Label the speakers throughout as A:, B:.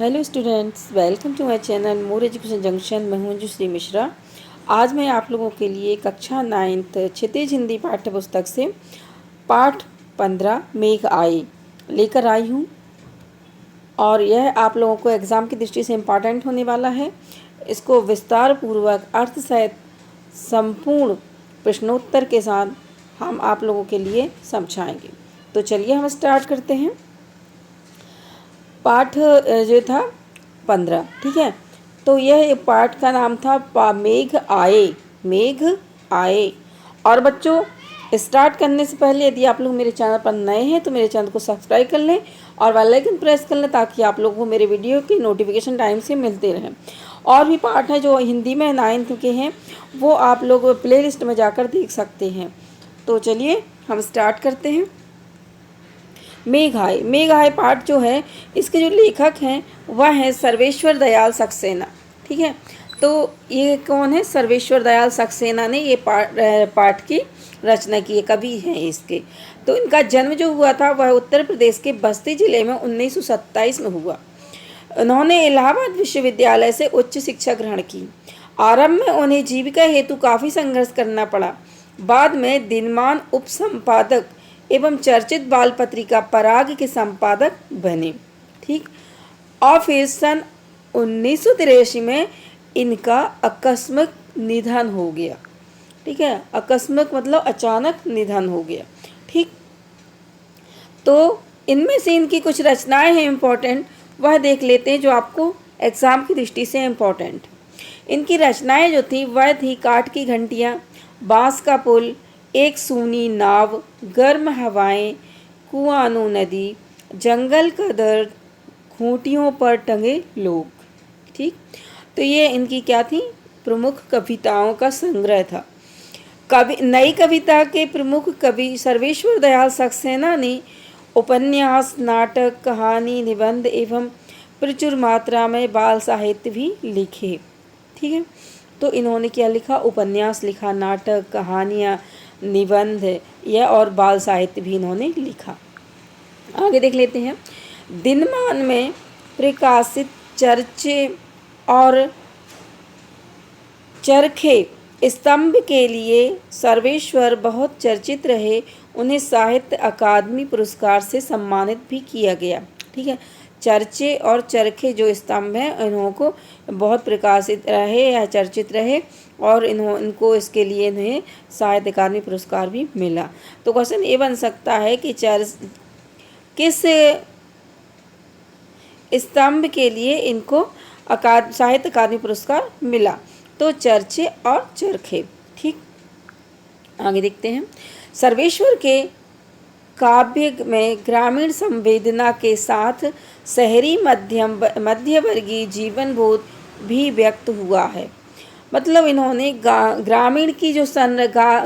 A: Hello students, welcome to my channel more education junction. मैं हूं अंजुश्री मिश्रा। आज मैं आप लोगों के लिए कक्षा 9th क्षितिज हिंदी पाठ्य पुस्तक से पाठ 15 मेघ आए लेकर आई हूं और यह आप लोगों को एग्ज़ाम की दृष्टि से इम्पॉर्टेंट होने वाला है। इसको विस्तार पूर्वक अर्थ सहित संपूर्ण प्रश्नोत्तर के साथ हम आप लोगों के लिए समझाएंगे। तो चलिए हम स्टार्ट करते हैं। पाठ जो था 15, ठीक है। तो यह पाठ का नाम था मेघ आए। मेघ आए। और बच्चों, स्टार्ट करने से पहले यदि आप लोग मेरे चैनल पर नए हैं तो मेरे चैनल को सब्सक्राइब कर लें और बेल आइकन प्रेस कर लें ताकि आप लोगों को मेरे वीडियो की नोटिफिकेशन टाइम से मिलते रहें। और भी पाठ हैं जो हिंदी में 9th के हैं, वो आप लोग प्ले लिस्ट में जाकर देख सकते हैं। तो चलिए हम स्टार्ट करते हैं। मेघ आए। मेघ आए पाठ जो है, इसके जो लेखक हैं वह हैं सर्वेश्वर दयाल सक्सेना, ठीक है। तो ये कौन है? सर्वेश्वर दयाल सक्सेना ने ये पाठ की रचना की है, कवि हैं इसके। तो इनका जन्म जो हुआ था वह उत्तर प्रदेश के बस्ती जिले में 1927 में हुआ। उन्होंने इलाहाबाद विश्वविद्यालय से उच्च शिक्षा ग्रहण की। आरंभ में उन्हें जीविका हेतु काफ़ी संघर्ष करना पड़ा। बाद में दिनमान उप संपादक एवं चर्चित बाल पत्रिका पराग के संपादक बने, ठीक। और फिर सन 1983 में इनका आकस्मिक निधन हो गया, ठीक है। आकस्मिक मतलब अचानक निधन हो गया, ठीक। तो इनमें से इनकी कुछ रचनाएं हैं इम्पोर्टेंट, वह देख लेते हैं जो आपको एग्ज़ाम की दृष्टि से इम्पोर्टेंट। इनकी रचनाएं जो थी वह थी काठ की घंटियाँ, बाँस का पुल, एक सूनी नाव, गर्म हवाएं, कुआनो नदी, जंगल का दर्द, खूंटियों पर टंगे लोग, ठीक। तो ये इनकी क्या थी? प्रमुख कविताओं का संग्रह था। नई कविता के प्रमुख कवि सर्वेश्वर दयाल सक्सेना ने उपन्यास, नाटक, कहानी, निबंध एवं प्रचुर मात्रा में बाल साहित्य भी लिखे, ठीक है। तो इन्होंने क्या लिखा? उपन्यास लिखा, नाटक, कहानियाँ, निबंध यह और बाल साहित्य भी इन्होंने लिखा। आगे देख लेते हैं। दिनमान में प्रकाशित चर्चे और चरखे स्तंभ के लिए सर्वेश्वर बहुत चर्चित रहे। उन्हें साहित्य अकादमी पुरस्कार से सम्मानित भी किया गया, ठीक है। चर्चे और चरखे जो स्तंभ हैं इनको बहुत प्रकाशित रहे या चर्चित रहे और इनको इसके लिए इन्हें साहित्य अकादमी पुरस्कार भी मिला। तो क्वेश्चन ये बन सकता है कि किस स्तंभ के लिए इनको साहित्य अकादमी पुरस्कार मिला? तो चर्चे और चरखे, ठीक। आगे देखते हैं। सर्वेश्वर के काव्य में ग्रामीण संवेदना के साथ शहरी मध्यवर्गीय जीवन बोध भी व्यक्त हुआ है। मतलब इन्होंने ग्रामीण की जो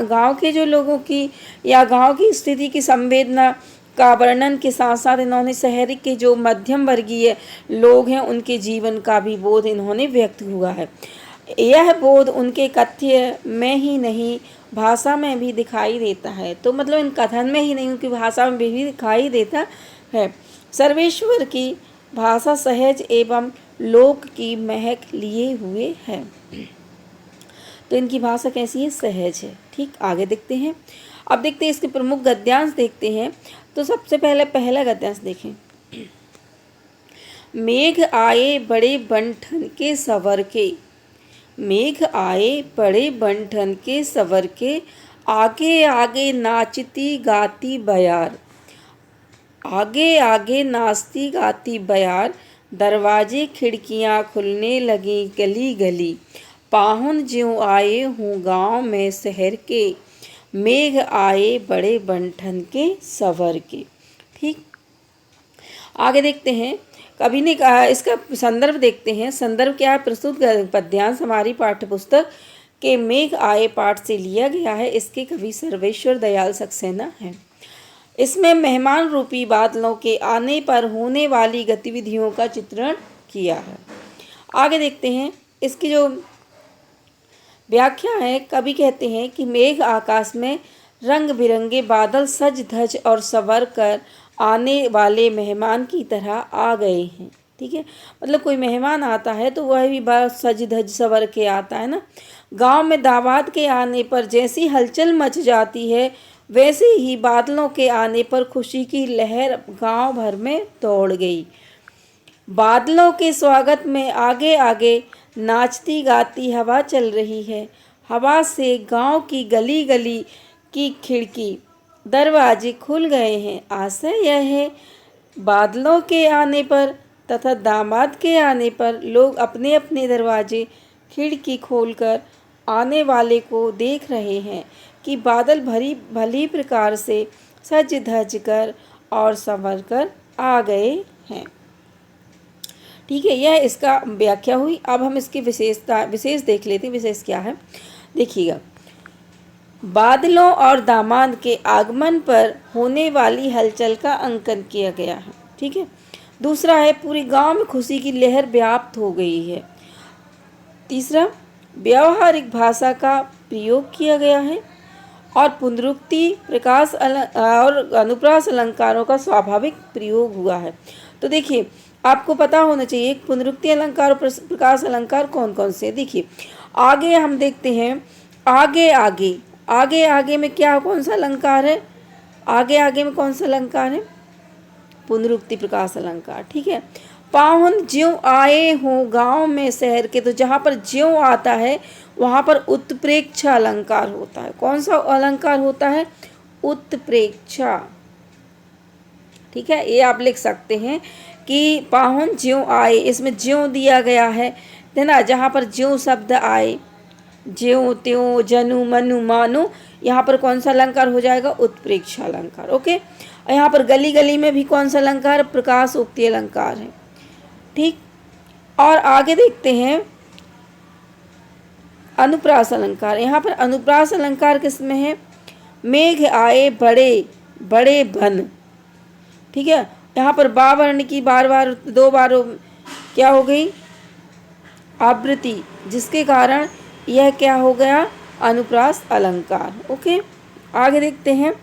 A: गांव के जो लोगों की या गांव की स्थिति की संवेदना का वर्णन के साथ साथ इन्होंने शहर के जो मध्यम वर्गीय लोग हैं उनके जीवन का भी बोध इन्होंने व्यक्त हुआ है। यह बोध उनके कथ्य में ही नहीं भाषा में भी दिखाई देता है। तो मतलब इन कथन में ही नहीं उनकी भाषा में भी दिखाई देता है। सर्वेश्वर की भाषा सहज एवं लोक की महक लिए हुए है। तो इनकी भाषा कैसी है? सहज है, ठीक। आगे देखते हैं। अब देखते हैं इसके प्रमुख गद्यांश देखते हैं। तो सबसे पहले पहला गद्यांश देखें। मेघ आए बड़े बंठन के सवर के। मेघ आए बड़े बंठन के सवर के, आगे आगे नाचती गाती बयार। आगे आगे नाचती गाती बयार, दरवाजे खिड़कियां खुलने लगी गली गली। पाहुन ज्यों आए हूँ गाँव में शहर के, मेघ आए बड़े बंठन के सवर के, ठीक। आगे देखते हैं। कवि ने कहा, इसका संदर्भ देखते हैं। संदर्भ क्या है? प्रस्तुत पद्यांश हमारी पाठ्यपुस्तक के मेघ आए पाठ से लिया गया है। इसके कवि सर्वेश्वर दयाल सक्सेना हैं। इसमें मेहमान रूपी बादलों के आने पर होने वाली गतिविधियों का चित्रण किया है। आगे देखते हैं। इसकी जो व्याख्या है, कवि कहते हैं कि मेघ आकाश में रंग बिरंगे बादल सज धज और संवर कर आने वाले मेहमान की तरह आ गए हैं। ठीक है, मतलब कोई मेहमान आता है तो वह भी बड़ा सज धज सवर के आता है ना। गांव में दामाद के आने पर जैसी हलचल मच जाती है, वैसे ही बादलों के आने पर खुशी की लहर गांव भर में दौड़ गई। बादलों के स्वागत में आगे आगे नाचती गाती हवा चल रही है। हवा से गांव की गली गली की खिड़की दरवाजे खुल गए हैं। आशय यह है, बादलों के आने पर तथा दामाद के आने पर लोग अपने अपने दरवाजे खिड़की खोलकर आने वाले को देख रहे हैं कि बादल भली प्रकार से सज धज कर और संवर कर आ गए हैं। ठीक है, यह इसका व्याख्या हुई। अब हम इसकी विशेष देख लेते हैं। विशेष क्या है, देखिएगा। बादलों और दामाद के आगमन पर होने वाली हलचल का अंकन किया गया है। ठीक है, दूसरा है, पूरे गांव में खुशी की लहर व्याप्त हो गई है। तीसरा, व्यावहारिक भाषा का प्रयोग किया गया है। और पुनरुक्ति, प्रकाश और अनुप्रास अलंकारों का स्वाभाविक प्रयोग हुआ है। तो देखिए, आपको पता होना चाहिए पुनरुक्ति अलंकार और प्रकाश अलंकार कौन कौन से। देखिए, आगे हम देखते हैं, आगे आगे आगे आगे में क्या, कौन सा अलंकार है, आगे आगे में कौन सा अलंकार है, पुनरुक्ति प्रकाश अलंकार। ठीक है, पाहुन ज्यों आए हों गांव में शहर के, तो जहाँ पर ज्यों आता है वहाँ पर उत्प्रेक्षा अलंकार होता है। कौन सा अलंकार होता है, उत्प्रेक्षा। ठीक है, ये आप लिख सकते हैं कि पाहुन ज्यों आए, इसमें ज्यों दिया गया है ना। जहाँ पर ज्यों शब्द आए, ज्यों त्यों जनु मनु मानो, यहाँ पर कौन सा अलंकार हो जाएगा, उत्प्रेक्षा अलंकार। ओके, और यहाँ पर गली गली में भी कौन सा अलंकार, प्रकाश उक्ति अलंकार है। ठीक, और आगे देखते हैं अनुप्रास अलंकार। यहाँ पर अनुप्रास अलंकार किसमें है, मेघ आए बड़े बड़े बन। ठीक है, यहाँ पर बा वर्ण की बार बार दो बार क्या हो गई, आवृत्ति, जिसके कारण यह क्या हो गया, अनुप्रास अलंकार। ओके, आगे देखते हैं।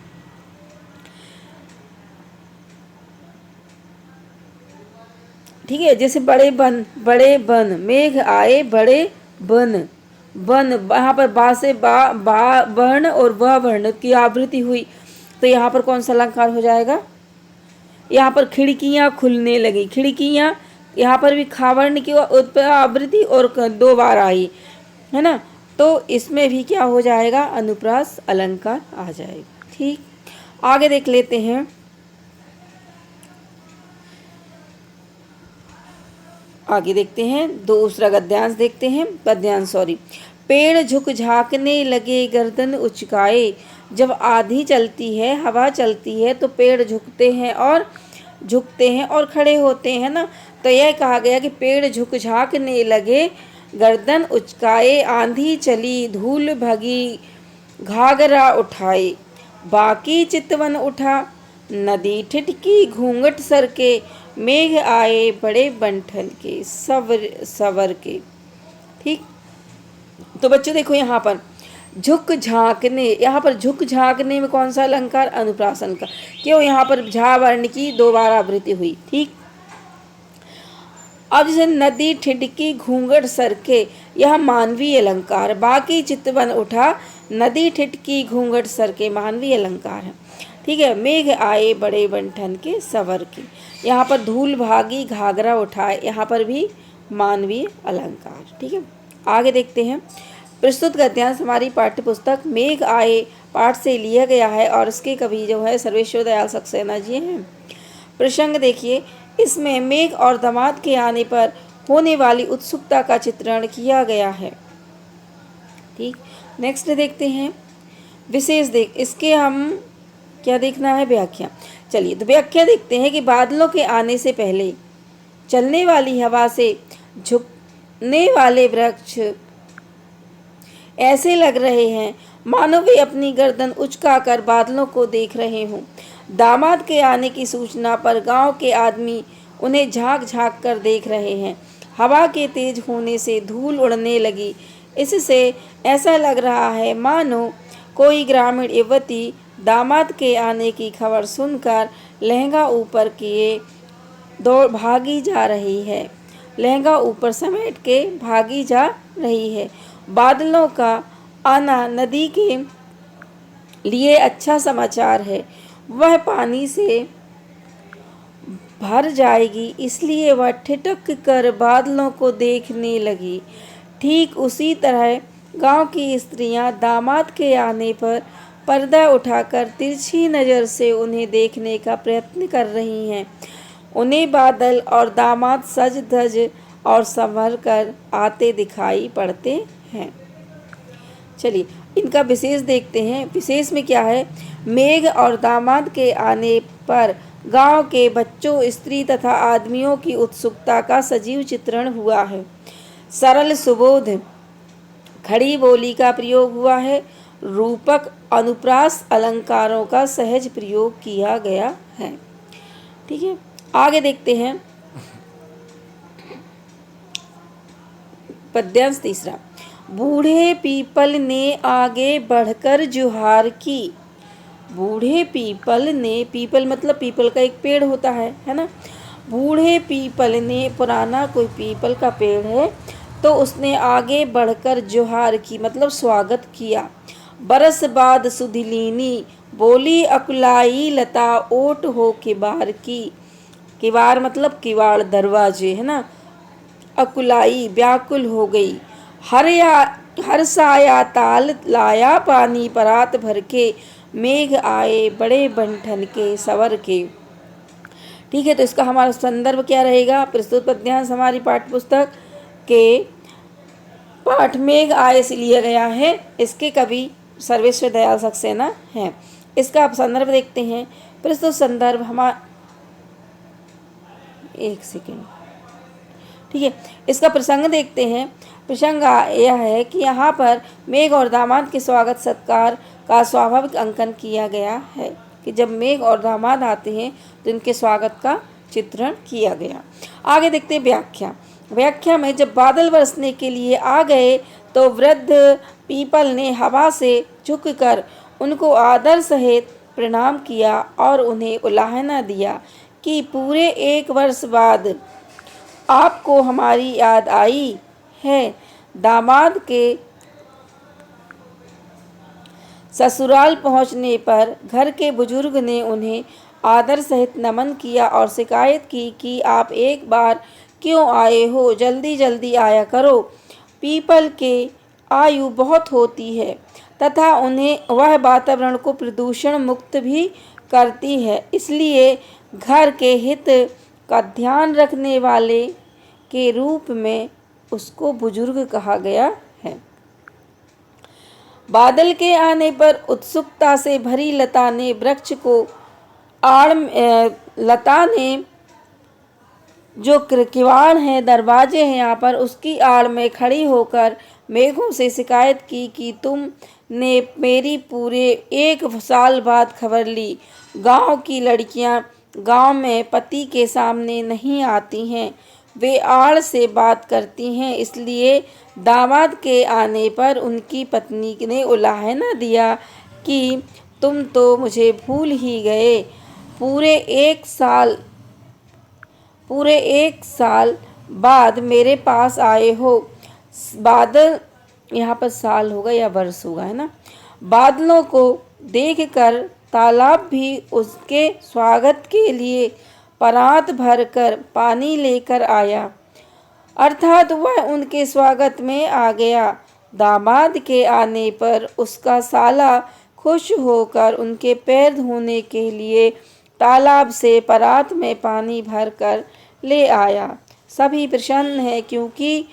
A: ठीक है, जैसे बड़े बन, मेघ आए बड़े बन, बन, यहाँ पर बा से बा वर्ण और वह वर्ण की आवृत्ति हुई, तो यहाँ पर कौन सा अलंकार हो जाएगा, यहाँ पर खिड़कियाँ खुलने लगी। खिड़कियाँ, यहाँ पर भी खावर्ण की आवृत्ति और दो बार आई है ना, तो इसमें भी क्या हो जाएगा, अनुप्रास अलंकार आ जाएगा। ठीक, आगे देख लेते हैं। आगे देखते हैं, दूसरा गद्यांश देखते हैं। गद्यांश पेड़ झुक झाँकने लगे गर्दन उचकाए। जब आंधी चलती है, हवा चलती है, तो पेड़ झुकते हैं और खड़े होते हैं ना। तो यह कहा गया कि पेड़ झुक झाँकने लगे गर्दन उचकाए, आंधी चली धूल भगी घाघरा उठाए, बाकी चितवन उठा नदी ठिठकी घूंघट सर के, मेघ आए बड़े बंठन के सवर के। ठीक, तो बच्चों देखो यहाँ पर झुक झाँकने, यहाँ पर झुक झाँकने में कौन सा अलंकार, अनुप्रास अलंकार। क्यों, यहाँ पर झा वर्ण की दो बार आवृत्ति हुई। ठीक, अब जैसे नदी ठिठकी घूंघट सरके, यह मानवीय अलंकार। बाकी चितवन उठा, नदी ठिठकी घूंघट सरके, मानवीय अलंकार है। ठीक है, मेघ आए बड़े बंठन के सवर के, यहाँ पर धूल भागी घाघरा उठाए, यहाँ पर भी मानवीय अलंकार। ठीक है, आगे देखते हैं। प्रस्तुत गद्यांश हमारी पाठ्य पुस्तक मेघ आए पाठ से लिया गया है और इसके कवि जो है सर्वेश्वर दयाल सक्सेना जी हैं। प्रसंग देखिए, इसमें मेघ और दामाद के आने पर होने वाली उत्सुकता का चित्रण किया गया है। ठीक, नेक्स्ट देखते हैं विशेष। इसके हम क्या देखना है, व्याख्या। चलिए, तो व्याख्या देखते हैं कि बादलों के आने से पहले चलने वाली हवा से झुकने वाले वृक्ष ऐसे लग रहे हैं मानो वे अपनी गर्दन उचकाकर बादलों को देख रहे हों। दामाद के आने की सूचना पर गांव के आदमी उन्हें झांक झांक कर देख रहे हैं। हवा के तेज होने से धूल उड़ने लगी। इससे ऐसा लग रहा है मानो कोई ग्रामीण युवती दामाद के आने की खबर सुनकर लहंगा ऊपर किए दौड़ भागी जा रही है, लहंगा ऊपर समेट के भागी जा रही है। बादलों का आना नदी के लिए अच्छा समाचार है, वह पानी से भर जाएगी, इसलिए वह ठिठक कर बादलों को देखने लगी। ठीक उसी तरह गांव की स्त्रियां दामाद के आने पर पर्दा उठाकर तिरछी नज़र से उन्हें देखने का प्रयत्न कर रही हैं। उन्हें बादल और दामाद सज धज और संवर कर आते दिखाई पड़ते हैं। चलिए इनका विशेष देखते हैं। विशेष में क्या है? मेघ और दामाद के आने पर गांव के बच्चों, स्त्री तथा आदमियों की उत्सुकता का सजीव चित्रण हुआ है। सरल सुबोध खड़ी बोली का प्रयोग हुआ है। रूपक अनुप्रास अलंकारों का सहज प्रयोग किया गया है। ठीक है, आगे देखते हैं पद्यांश तीसरा। बूढ़े पीपल ने आगे बढ़कर जुहार की। बूढ़े पीपल ने, पीपल मतलब पीपल का एक पेड़ होता है ना। बूढ़े पीपल ने, पुराना कोई पीपल का पेड़ है, तो उसने आगे बढ़कर जुहार की मतलब स्वागत किया। बरस बाद सुधिलीनी, बोली अकुलाई लता ओट हो किवाड़ की। किवाड़ मतलब किवाड़, दरवाजे है ना। अकुलाई व्याकुल हो गई। हर्षाया ताल लाया पानी परात भर के, मेघ आए बड़े बंठन के सवर के। ठीक है, तो इसका हमारा संदर्भ क्या रहेगा? प्रस्तुत पद्यांश हमारी पाठ्यपुस्तक के पाठ मेघ आए से लिया गया है। इसके कवि सर्वेश्वर दयाल सक्सेना हैं। इसका आप संदर्भ देखते हैं। प्रस्तुत संदर्भ एक सेकेंड। ठीक है, इसका प्रसंग देखते हैं। प्रसंग यह है कि यहाँ पर मेघ और दामाद के स्वागत सत्कार का स्वाभाविक अंकन किया गया है कि जब मेघ और दामाद आते हैं तो इनके स्वागत का चित्रण किया गया। आगे देखते हैं व्याख्या। व्याख्या में जब बादल बरसने के लिए आ गए तो वृद्ध पीपल ने हवा से झुककर उनको आदर सहित प्रणाम किया और उन्हें उलाहना दिया कि पूरे 1 वर्ष बाद आपको हमारी याद आई है। दामाद के ससुराल पहुंचने पर घर के बुजुर्ग ने उन्हें आदर सहित नमन किया और शिकायत की कि आप एक बार क्यों आए हो, जल्दी जल्दी आया करो। पीपल के आयु बहुत होती है तथा उन्हें वह वातावरण को प्रदूषण मुक्त भी करती है, इसलिए घर के हित का ध्यान रखने वाले के रूप में उसको बुजुर्ग कहा गया है। बादल के आने पर उत्सुकता से भरी लता ने वृक्ष को लता ने जो किवाड़ है, दरवाजे हैं यहाँ पर, उसकी आड़ में खड़ी होकर मेघों से शिकायत की कि तुमने मेरी पूरे 1 साल बाद खबर ली। गांव की लड़कियां गांव में पति के सामने नहीं आती हैं, वे आड़ से बात करती हैं, इसलिए दामाद के आने पर उनकी पत्नी ने उलाहना दिया कि तुम तो मुझे भूल ही गए। पूरे एक साल बाद मेरे पास आए हो। बादल, यहाँ पर साल होगा या वर्ष होगा, है ना। बादलों को देखकर तालाब भी उसके स्वागत के लिए परात भरकर पानी लेकर आया, अर्थात वह उनके स्वागत में आ गया। दामाद के आने पर उसका साला खुश होकर उनके पैर धोने के लिए तालाब से परात में पानी भरकर ले आया। सभी प्रसन्न हैं क्योंकि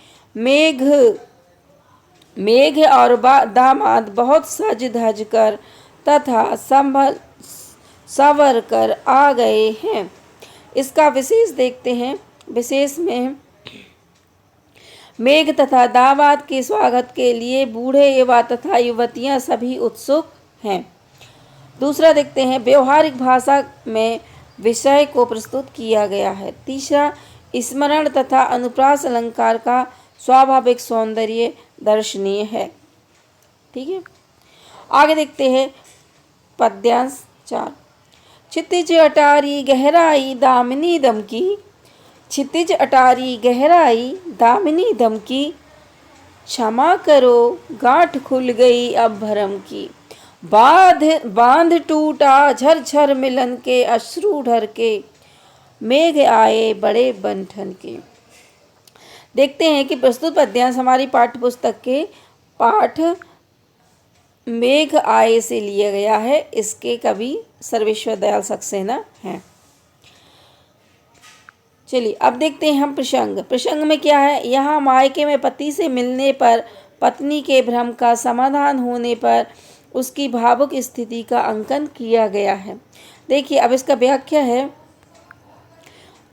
A: मेघ और दामाद बहुत सज धज कर तथा संवर कर आ गए हैं। इसका विशेष देखते हैं। विशेष में मेघ तथा दामाद के स्वागत के लिए बूढ़े युवा तथा युवतियां सभी उत्सुक हैं। दूसरा देखते हैं, व्यवहारिक भाषा में विषय को प्रस्तुत किया गया है। तीसरा, स्मरण तथा अनुप्रास अलंकार का स्वाभाविक सौंदर्य दर्शनीय है। ठीक है, आगे देखते हैं पद्यांश 4। क्षितिज अटारी गहराई दामिनी दमकी, क्षितिज अटारी गहराई दामिनी धमकी, क्षमा करो गांठ खुल गई अब भरम की। बांध टूटा झरझर मिलन के, अश्रु ढर के, मेघ आए बड़े बंठन के। देखते हैं कि प्रस्तुत पद्यांश हमारी पाठ्य पुस्तक के पाठ मेघ आए से लिया गया है। इसके कवि सर्वेश्वर दयाल सक्सेना हैं। चलिए अब देखते हैं हम प्रसंग। प्रसंग में क्या है, यहाँ मायके में पति से मिलने पर पत्नी के भ्रम का समाधान होने पर उसकी भावुक स्थिति का अंकन किया गया है। देखिए अब इसका व्याख्या है।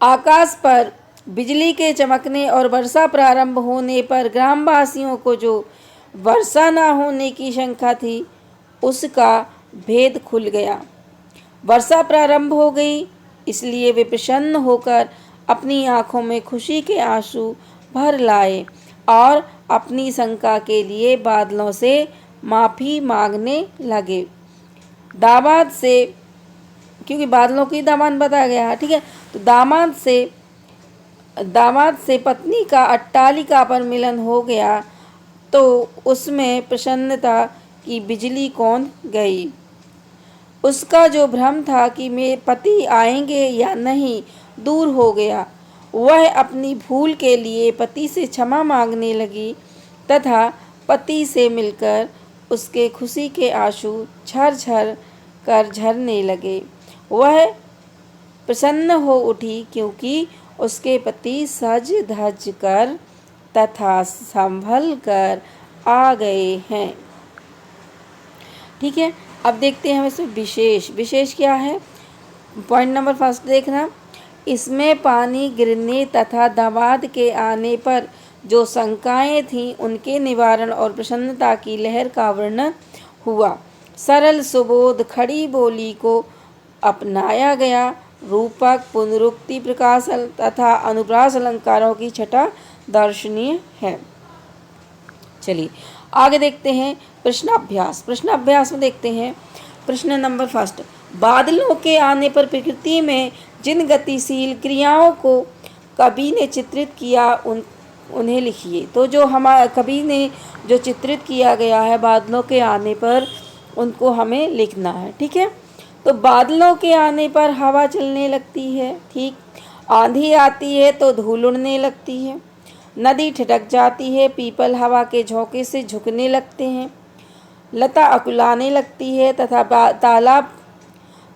A: आकाश पर बिजली के चमकने और वर्षा प्रारंभ होने पर ग्रामवासियों को जो वर्षा न होने की शंका थी उसका भेद खुल गया। वर्षा प्रारंभ हो गई, इसलिए वे प्रसन्न होकर अपनी आंखों में खुशी के आंसू भर लाए और अपनी शंका के लिए बादलों से माफ़ी मांगने लगे। दामाद से, क्योंकि बादलों की दामाद बताया गया है, ठीक है, तो दामाद से पत्नी का अट्टालिका पर मिलन हो गया तो उसमें प्रसन्नता कि बिजली कौन गई। उसका जो भ्रम था कि मेरे पति आएंगे या नहीं दूर हो गया। वह अपनी भूल के लिए पति से क्षमा मांगने लगी तथा पति से मिलकर उसके खुशी के आंसू झरझर कर झरने लगे। वह प्रसन्न हो उठी क्योंकि उसके पति सज धज कर तथा संभल कर आ गए हैं। ठीक है, अब देखते हैं हम इसमें विशेष क्या है। पॉइंट नंबर फर्स्ट देखना, इसमें पानी गिरने तथा दामाद के आने पर जो शंकाएं थीं उनके निवारण और प्रसन्नता की लहर का वर्णन हुआ। सरल सुबोध खड़ी बोली को अपनाया गया। रूपक, पुनरुक्ति, प्रकाश तथा अनुप्रास अलंकारों की छटा दर्शनीय है। चलिए आगे देखते हैं प्रश्नाभ्यास में देखते हैं प्रश्न नंबर फर्स्ट, बादलों के आने पर प्रकृति में जिन गतिशील क्रियाओं को कवि ने चित्रित किया उन्हें लिखिए। तो जो हमारा कवि ने जो चित्रित किया गया है बादलों के आने पर उनको हमें लिखना है। ठीक है, तो बादलों के आने पर हवा चलने लगती है, ठीक, आंधी आती है तो धूल उड़ने लगती है, नदी ठिठक जाती है, पीपल हवा के झोंके से झुकने लगते हैं, लता अकुलाने लगती है तथा तालाब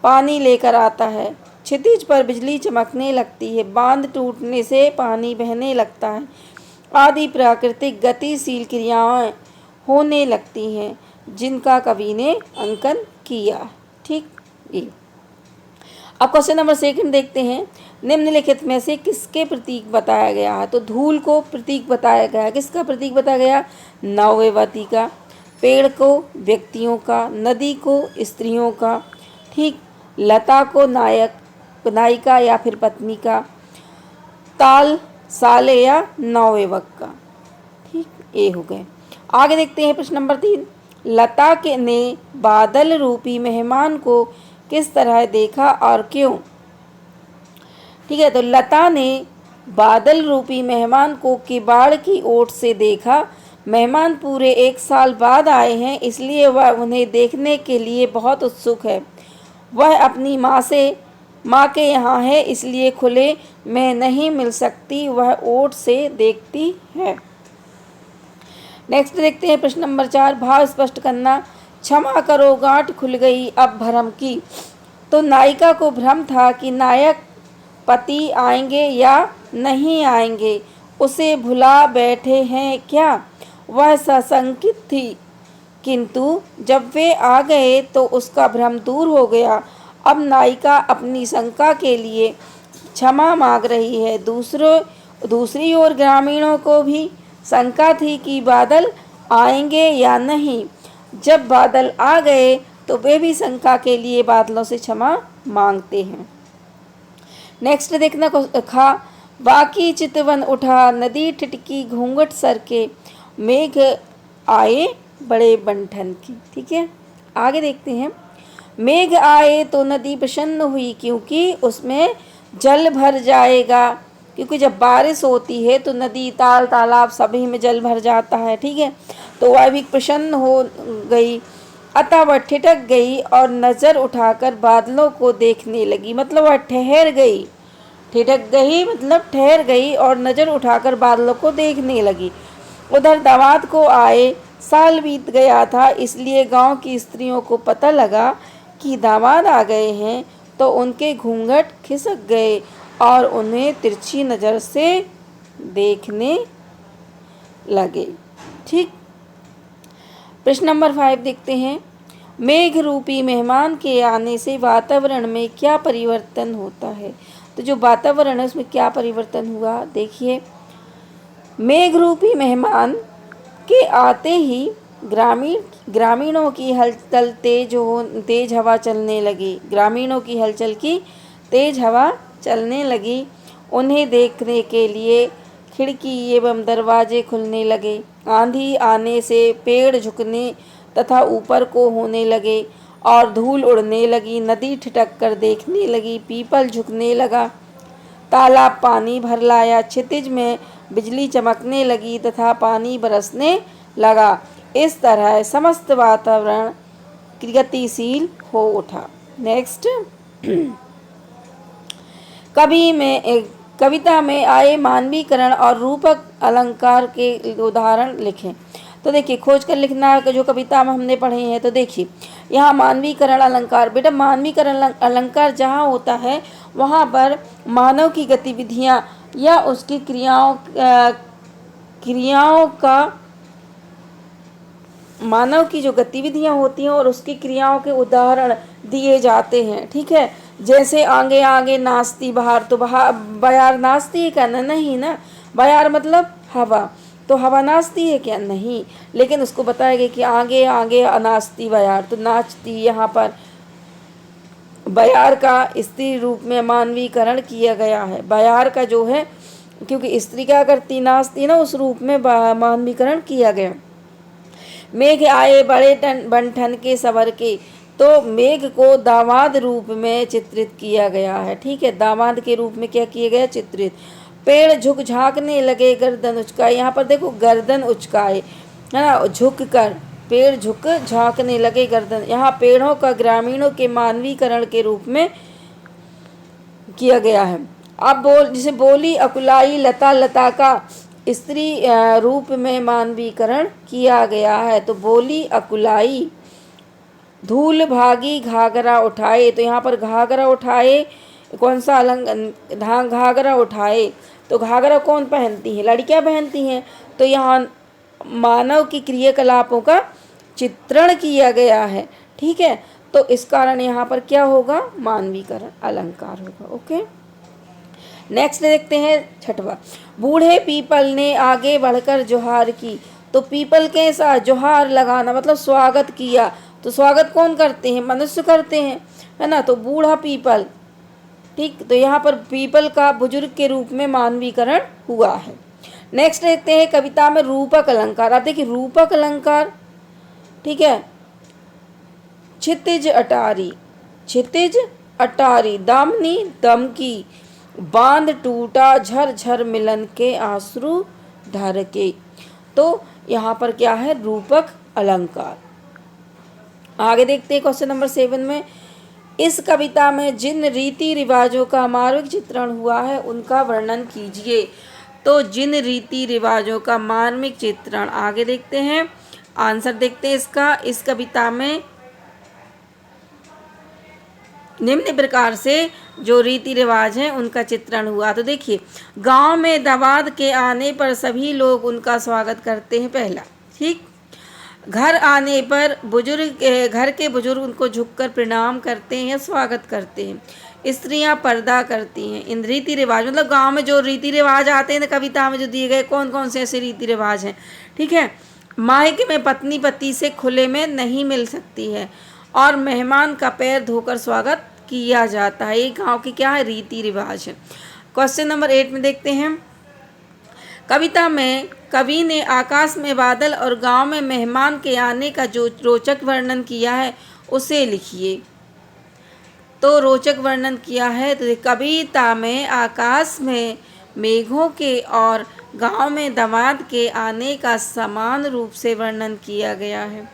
A: पानी लेकर आता है, क्षितिज पर बिजली चमकने लगती है, बांध टूटने से पानी बहने लगता है, आदि प्राकृतिक गतिशील क्रियाएं होने लगती हैं जिनका कवि ने अंकन किया। ठीक, ये अब क्वेश्चन नंबर सेकंड देखते हैं, निम्नलिखित में से किसके प्रतीक बताया गया है। तो धूल को प्रतीक बताया गया है। किसका प्रतीक बताया गया? नौवेवती का। पेड़ को व्यक्तियों का, नदी को स्त्रियों का, ठीक, लता को नायिका या फिर पत्नी का, ताल साले या नौवेवक का। ठीक, ये हो गए। आगे देखते हैं प्रश्न नंबर 3, लता के ने बादल रूपी मेहमान को किस तरह देखा और क्यों। ठीक है, तो लता ने बादल रूपी मेहमान को किवाड़ की ओट से देखा। मेहमान पूरे 1 साल बाद आए हैं, इसलिए वह उन्हें देखने के लिए बहुत उत्सुक है। वह अपनी माँ के यहाँ है, इसलिए खुले में नहीं मिल सकती, वह ओट से देखती है। नेक्स्ट देखते हैं प्रश्न नंबर 4, भाव स्पष्ट करना। क्षमा करो गांठ खुल गई अब भरम की। तो नायिका को भ्रम था कि नायक पति आएंगे या नहीं आएंगे, उसे भुला बैठे हैं क्या। वह सशंकित थी, किंतु जब वे आ गए तो उसका भ्रम दूर हो गया। अब नायिका अपनी शंका के लिए क्षमा मांग रही है। दूसरी ओर ग्रामीणों को भी शंका थी कि बादल आएंगे या नहीं। जब बादल आ गए तो वे भी शंका के लिए बादलों से क्षमा मांगते हैं। नेक्स्ट देखना खा, बाकी चितवन उठा, नदी ठिठकी घूंघट सर के, मेघ आए बड़े बंठन की। ठीक है, आगे देखते हैं। मेघ आए तो नदी प्रसन्न हुई क्योंकि उसमें जल भर जाएगा। क्योंकि जब बारिश होती है तो नदी ताल तालाब सभी में जल भर जाता है, ठीक है। तो वह भी प्रसन्न हो गई, अतः वह ठिठक गई और नज़र उठाकर बादलों को देखने लगी। मतलब वह ठहर गई, ठिठक गई मतलब ठहर गई और नज़र उठाकर बादलों को देखने लगी। उधर दामाद को आए साल बीत गया था, इसलिए गांव की स्त्रियों को पता लगा कि दामाद आ गए हैं, तो उनके घूंघट खिसक गए और उन्हें तिरछी नज़र से देखने लगे। ठीक। प्रश्न नंबर 5 देखते हैं। मेघ रूपी मेहमान के आने से वातावरण में क्या परिवर्तन होता है? तो जो वातावरण है उसमें क्या परिवर्तन हुआ, देखिए। मेघ रूपी मेहमान के आते ही ग्रामीणों की हलचल तेज हवा चलने लगी। ग्रामीणों की हलचल की तेज हवा चलने लगी। उन्हें देखने के लिए खिड़की एवं दरवाजे खुलने लगे। आंधी आने से पेड़ झुकने तथा ऊपर को होने लगे और धूल उड़ने लगी। नदी ठिठक कर देखने लगी, पीपल झुकने लगा, तालाब पानी भर लाया, क्षितिज में बिजली चमकने लगी तथा पानी बरसने लगा। इस तरह समस्त वातावरण गतिशील हो उठा। नेक्स्ट। कविता में आए मानवीकरण और रूपक अलंकार के उदाहरण लिखें। तो देखिए, खोज कर लिखना जो कविता में हमने पढ़े हैं। तो देखिए यहाँ मानवीकरण अलंकार, बेटा मानवीकरण अलंकार जहाँ होता है वहाँ पर मानव की गतिविधियाँ या उसकी क्रियाओं का, मानव की जो गतिविधियाँ होती हैं और उसकी क्रियाओं के उदाहरण दिए जाते हैं, ठीक है। जैसे आगे आगे नाचती बहार, तो बयार नाचती है क्या? नहीं ना। बयार मतलब हवा, तो हवा नाचती है क्या? नहीं। लेकिन उसको बताया गया कि आगे आगे नाचती बयार, तो नाचती। यहाँ पर बयार का स्त्री रूप में मानवीकरण किया गया है। बयार का जो है, क्योंकि स्त्री क्या करती, नाचती ना, उस रूप में मानवीकरण किया गया। मेघ आए बड़े बन के सवर के, तो मेघ को दामाद रूप में चित्रित किया गया है, ठीक है। दामाद के रूप में क्या किया गया? चित्रित। पेड़ झुक झांकने लगे, गर्दन उचकाए। यहाँ पर देखो गर्दन उचकाए, है ना, झुक कर, पेड़ झुक झांकने लगे गर्दन। यहाँ पेड़ों का ग्रामीणों के मानवीकरण के रूप में किया गया है। अब जैसे बोली अकुलाई लता, लता का स्त्री रूप में मानवीकरण किया गया है। तो बोली अकुलाई। धूल भागी घाघरा उठाए, तो यहाँ पर घाघरा उठाए कौन सा घाघरा उठाए, तो घाघरा कौन पहनती है? लड़कियां पहनती हैं। तो यहाँ मानव की क्रियाकलापों का चित्रण किया गया है, ठीक है। तो इस कारण यहाँ पर क्या होगा? मानवीकरण अलंकार होगा। ओके। नेक्स्ट देखते हैं 6वां। बूढ़े पीपल ने आगे बढ़कर जोहार की, तो पीपल के साथ जोहार लगाना मतलब स्वागत किया। तो स्वागत कौन करते हैं? मनुष्य करते हैं, है ना। तो बूढ़ा पीपल, ठीक। तो यहाँ पर पीपल का बुजुर्ग के रूप में मानवीकरण हुआ है। नेक्स्ट देखते हैं कविता में रूपक अलंकार। आप देखिए रूपक अलंकार, ठीक है। क्षितिज अटारी, क्षितिज अटारी, दामनी दमकी, बांध टूटा झर झर मिलन के आंसू ढर के। तो यहाँ पर क्या है? रूपक अलंकार। आगे देखते हैं क्वेश्चन नंबर 7 में। इस कविता में जिन रीति रिवाजों का मार्मिक चित्रण हुआ है उनका वर्णन कीजिए। तो जिन रीति रिवाजों का मार्मिक चित्रण, आगे देखते हैं आंसर देखते हैं इसका। इस कविता में निम्न प्रकार से जो रीति रिवाज हैं उनका चित्रण हुआ। तो देखिए, गांव में दामाद के आने पर सभी लोग उनका स्वागत करते हैं, पहला, ठीक। घर आने पर घर के बुजुर्ग उनको झुककर प्रणाम करते हैं, स्वागत करते हैं। स्त्रियां पर्दा करती हैं। इन रीति रिवाज मतलब गांव में जो रीति रिवाज आते हैं ना कविता में जो दिए गए, कौन कौन से ऐसे रीति रिवाज हैं, ठीक है। मायके में पत्नी पति से खुले में नहीं मिल सकती है और मेहमान का पैर धोकर स्वागत किया जाता है। ये गांव की क्या है? रीति रिवाज है। क्वेश्चन नंबर 8 में देखते हैं। कविता में कवि ने आकाश में बादल और गांव में मेहमान के आने का जो रोचक वर्णन किया है उसे लिखिए। तो रोचक वर्णन किया है, तो कविता में आकाश में मेघों के और गांव में दामाद के आने का समान रूप से वर्णन किया गया है।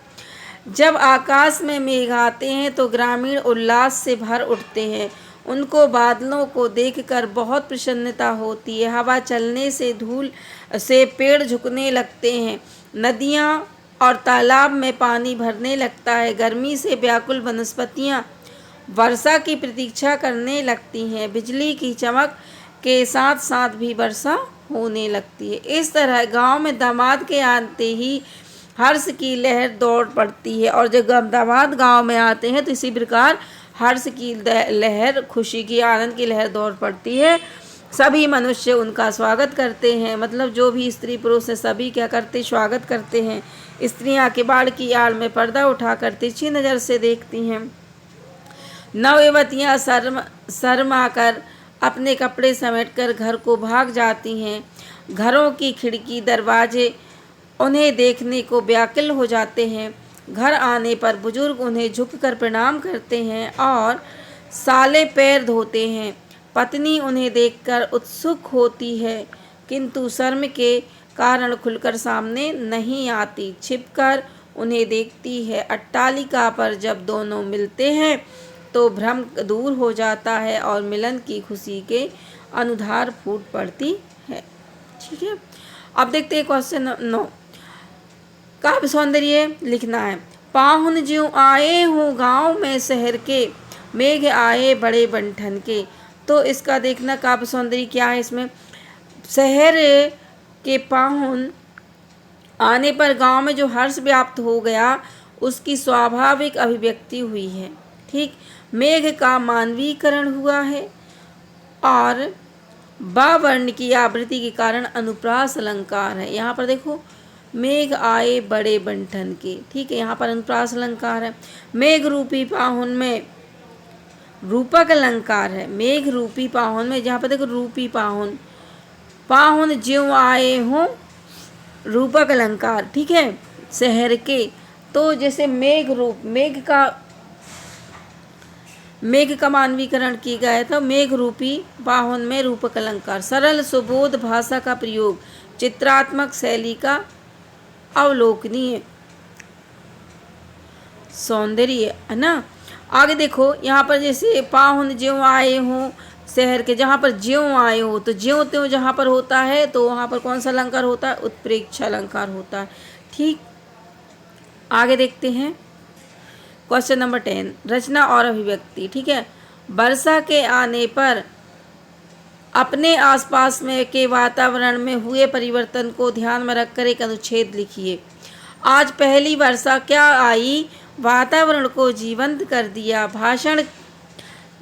A: जब आकाश में मेघ आते हैं तो ग्रामीण उल्लास से भर उठते हैं। उनको बादलों को देखकर बहुत प्रसन्नता होती है। हवा चलने से धूल से पेड़ झुकने लगते हैं। नदियाँ और तालाब में पानी भरने लगता है। गर्मी से व्याकुल वनस्पतियाँ वर्षा की प्रतीक्षा करने लगती हैं। बिजली की चमक के साथ साथ भी वर्षा होने लगती है। इस तरह गांव में दामाद के आते ही हर्ष की लहर दौड़ पड़ती है, और जब दामाद गांव में आते हैं तो इसी प्रकार हर्ष की लहर, खुशी की, आनंद की लहर दौड़ पड़ती है। सभी मनुष्य उनका स्वागत करते हैं, मतलब जो भी स्त्री पुरुष है सभी क्या करते, स्वागत करते हैं। स्त्रियां किवाड़ की आड़ में पर्दा उठाकर तिरछी नज़र से देखती हैं। नवयुवतियाँ शर्माकर अपने कपड़े समेटकर घर को भाग जाती हैं। घरों की खिड़की दरवाजे उन्हें देखने को व्याकुल हो जाते हैं। घर आने पर बुजुर्ग उन्हें झुककर प्रणाम करते हैं और साले पैर धोते हैं। पत्नी उन्हें देखकर उत्सुक होती है, किंतु शर्म के कारण खुलकर सामने नहीं आती, छिपकर उन्हें देखती है। अट्टालिका पर जब दोनों मिलते हैं तो भ्रम दूर हो जाता है और मिलन की खुशी के अनुधार फूट पड़ती है। ठीक है, अब देखते हैं क्वेश्चन 9। काव्य सौंदर्य लिखना है। पाहुन ज्यों आए हों गांव में शहर के, मेघ आए बड़े बंठन के। तो इसका देखना काव्य सौंदर्य क्या है। इसमें शहर के पाहुन आने पर गांव में जो हर्ष व्याप्त हो गया, उसकी स्वाभाविक अभिव्यक्ति हुई है। ठीक, मेघ का मानवीकरण हुआ है और ब वर्ण की आवृत्ति के कारण अनुप्रास अलंकार है। यहाँ पर देखो, मेघ आए बड़े बंठन के, ठीक है, यहाँ पर अनुप्रास अलंकार है। मेघ रूपी पाहुन में रूपक अलंकार है। मेघ रूपी पाहुन में, जहाँ पर देखो रूपी पाहुन, पाहुन ज्यों आए हों, रूपक अलंकार, ठीक है, शहर के। तो जैसे मेघ रूप, मेघ का मानवीकरण किया गया था। मेघ रूपी पाहुन में रूपक अलंकार। सरल सुबोध भाषा का प्रयोग, चित्रात्मक शैली का अवलोकनीय सौंदर्य, है ना। आगे देखो, यहाँ पर जैसे पाहुन ज्यों आए हों शहर के, जहाँ पर ज्यों आए हो, तो ज्यों त्यों जहाँ पर होता है तो वहाँ पर कौन सा अलंकार होता है, उत्प्रेक्ष अलंकार होता है। ठीक, आगे देखते हैं क्वेश्चन नंबर 10, रचना और अभिव्यक्ति। ठीक है, वर्षा के आने पर अपने आसपास में के वातावरण में हुए परिवर्तन को ध्यान में रखकर एक अनुच्छेद लिखिए। आज पहली वर्षा क्या आई, वातावरण को जीवंत कर दिया। भाषण,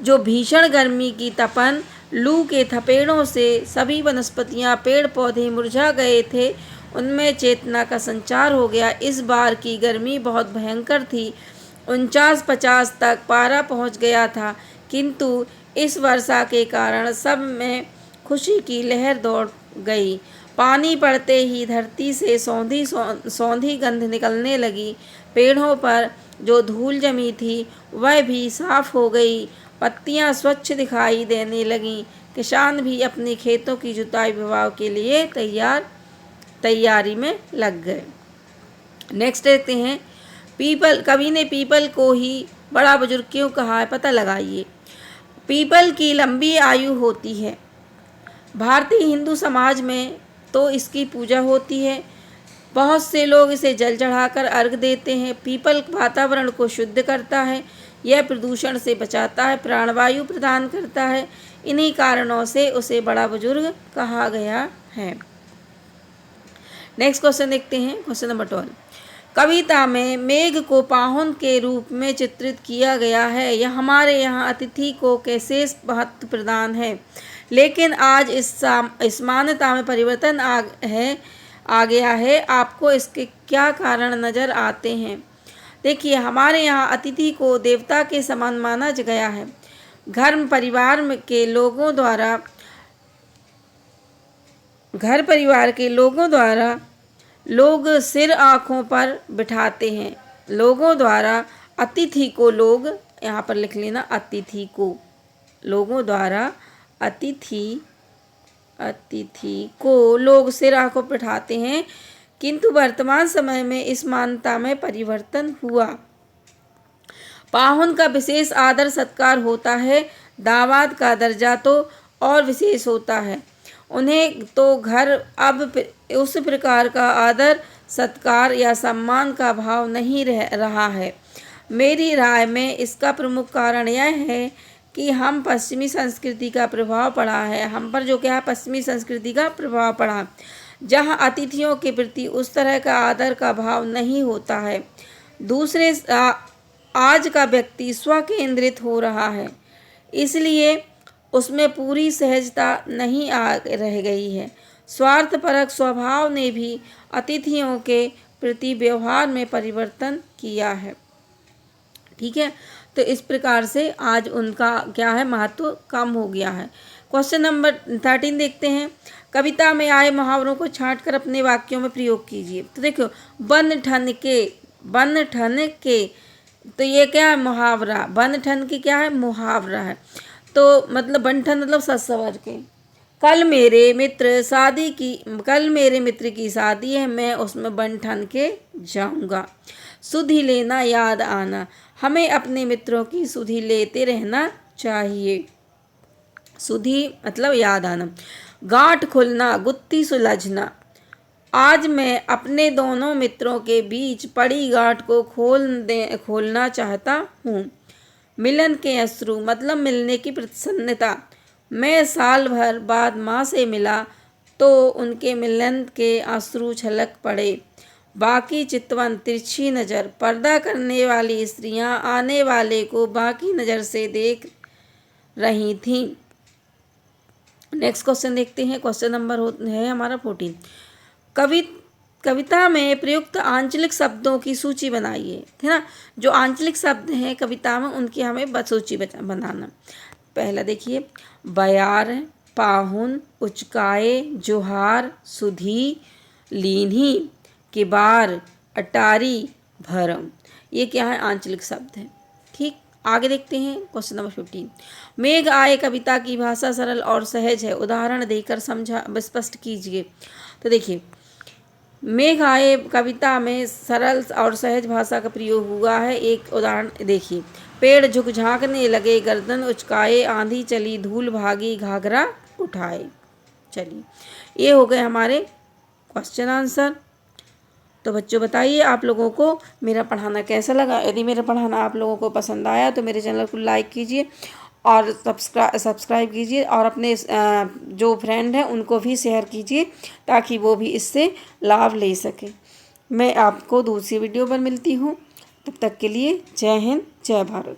A: जो भीषण गर्मी की तपन, लू के थपेड़ों से सभी वनस्पतियां, पेड़ पौधे मुरझा गए थे, उनमें चेतना का संचार हो गया। इस बार की गर्मी बहुत भयंकर थी, 49-50 तक पारा पहुंच गया था, किंतु इस वर्षा के कारण सब में खुशी की लहर दौड़ गई। पानी पड़ते ही धरती से सौंधी गंध निकलने लगी। पेड़ों पर जो धूल जमी थी वह भी साफ हो गई। पत्तियां स्वच्छ दिखाई देने लगीं। किसान भी अपने खेतों की जुताई बुवाई के लिए तैयारी में लग गए। नेक्स्ट देखते हैं, पीपल, कवि ने पीपल को ही बड़ा बुजुर्ग क्यों कहा है, पता लगाइए। पीपल की लंबी आयु होती है। भारतीय हिंदू समाज में तो इसकी पूजा होती है। बहुत से लोग इसे जल चढ़ाकर अर्घ देते हैं। पीपल वातावरण को शुद्ध करता है, यह प्रदूषण से बचाता है, प्राणवायु प्रदान करता है। इन्हीं कारणों से उसे बड़ा बुजुर्ग कहा गया है। नेक्स्ट क्वेश्चन देखते हैं, क्वेश्चन नंबर 12। कविता में मेघ को पाहुन के रूप में चित्रित किया गया है। यह हमारे यहाँ अतिथि को कैसे महत्व प्रदान है, लेकिन आज इस मान्यता में परिवर्तन आ गया है। आपको इसके क्या कारण नज़र आते हैं। देखिए, हमारे यहाँ अतिथि को देवता के समान माना गया है। घर परिवार के लोगों द्वारा लोग सिर आँखों पर बिठाते हैं। लोगों द्वारा अतिथि को, लोग यहाँ पर लिख लेना, अतिथि को, लोगों द्वारा अतिथि अतिथि को लोग सिर आंखों पर उठाते हैं, किंतु वर्तमान समय में इस मान्यता में परिवर्तन हुआ। पाहुन का विशेष आदर सत्कार होता है, दामाद का दर्जा तो और विशेष होता है। उन्हें तो घर अब उस प्रकार का आदर सत्कार या सम्मान का भाव नहीं रह रहा है। मेरी राय में इसका प्रमुख कारण यह है कि हम पश्चिमी संस्कृति का प्रभाव पड़ा है, हम पर जो क्या है पश्चिमी संस्कृति का प्रभाव पड़ा, जहाँ अतिथियों के प्रति उस तरह का आदर का भाव नहीं होता है। दूसरे आज का व्यक्ति स्वकेंद्रित हो रहा है, इसलिए उसमें पूरी सहजता नहीं रह गई है। स्वार्थपरक स्वभाव ने भी अतिथियों के प्रति व्यवहार में परिवर्तन किया है। ठीक है, तो इस प्रकार से आज उनका क्या है महत्व कम हो गया है। क्वेश्चन नंबर 13 देखते हैं। कविता में आए मुहावरों को छांटकर अपने वाक्यों में प्रयोग कीजिए। तो देखो, बन ठन के, तो ये क्या है मुहावरा, बन ठन के क्या है मुहावरा है। तो मतलब बन ठन मतलब सज सवर के। कल मेरे मित्र की शादी है, मैं उसमें बन ठन के जाऊंगा। सुधि लेना याद आना, हमें अपने मित्रों की सुधि लेते रहना चाहिए। सुधि मतलब याद आना। गांठ खुलना गुत्थी सुलझना, आज मैं अपने दोनों मित्रों के बीच पड़ी गांठ को खोलना चाहता हूँ। मिलन के अश्रु मतलब मिलने की प्रसन्नता, मैं साल भर बाद माँ से मिला तो उनके मिलन के अश्रु छलक पड़े। बाकी चितवन तिरछी नज़र, पर्दा करने वाली स्त्रियां आने वाले को बाकी नज़र से देख रही थीं। नेक्स्ट क्वेश्चन देखते हैं। क्वेश्चन नंबर है हमारा 14। कविता में प्रयुक्त आंचलिक शब्दों की सूची बनाइए, है ना। जो आंचलिक शब्द हैं कविता में उनकी हमें सूची बनाना। पहला देखिए, बयार, पाहुन, उचकाए, जोहार, सुधी, लीन्ही, किबार, अटारी, भरम, ये क्या है आंचलिक शब्द हैं। ठीक, आगे देखते हैं। Question number 15। मेघ आए कविता की भाषा सरल और सहज है, उदाहरण देकर स्पष्ट कीजिए। तो देखिए, मेघ आए कविता में सरल और सहज भाषा का प्रयोग हुआ है। एक उदाहरण देखिए, पेड़ झुक झांकने लगे, गर्दन उचकाए, आंधी चली, धूल भागी, घाघरा उठाए। चलिए, ये हो गए हमारे क्वेश्चन आंसर। तो बच्चों बताइए आप लोगों को मेरा पढ़ाना कैसा लगा। यदि मेरा पढ़ाना आप लोगों को पसंद आया तो मेरे चैनल को लाइक कीजिए और सब्सक्राइब कीजिए, और अपने जो फ्रेंड हैं उनको भी शेयर कीजिए ताकि वो भी इससे लाभ ले सके। मैं आपको दूसरी वीडियो पर मिलती हूँ, तब तक के लिए जय हिंद, जय भारत।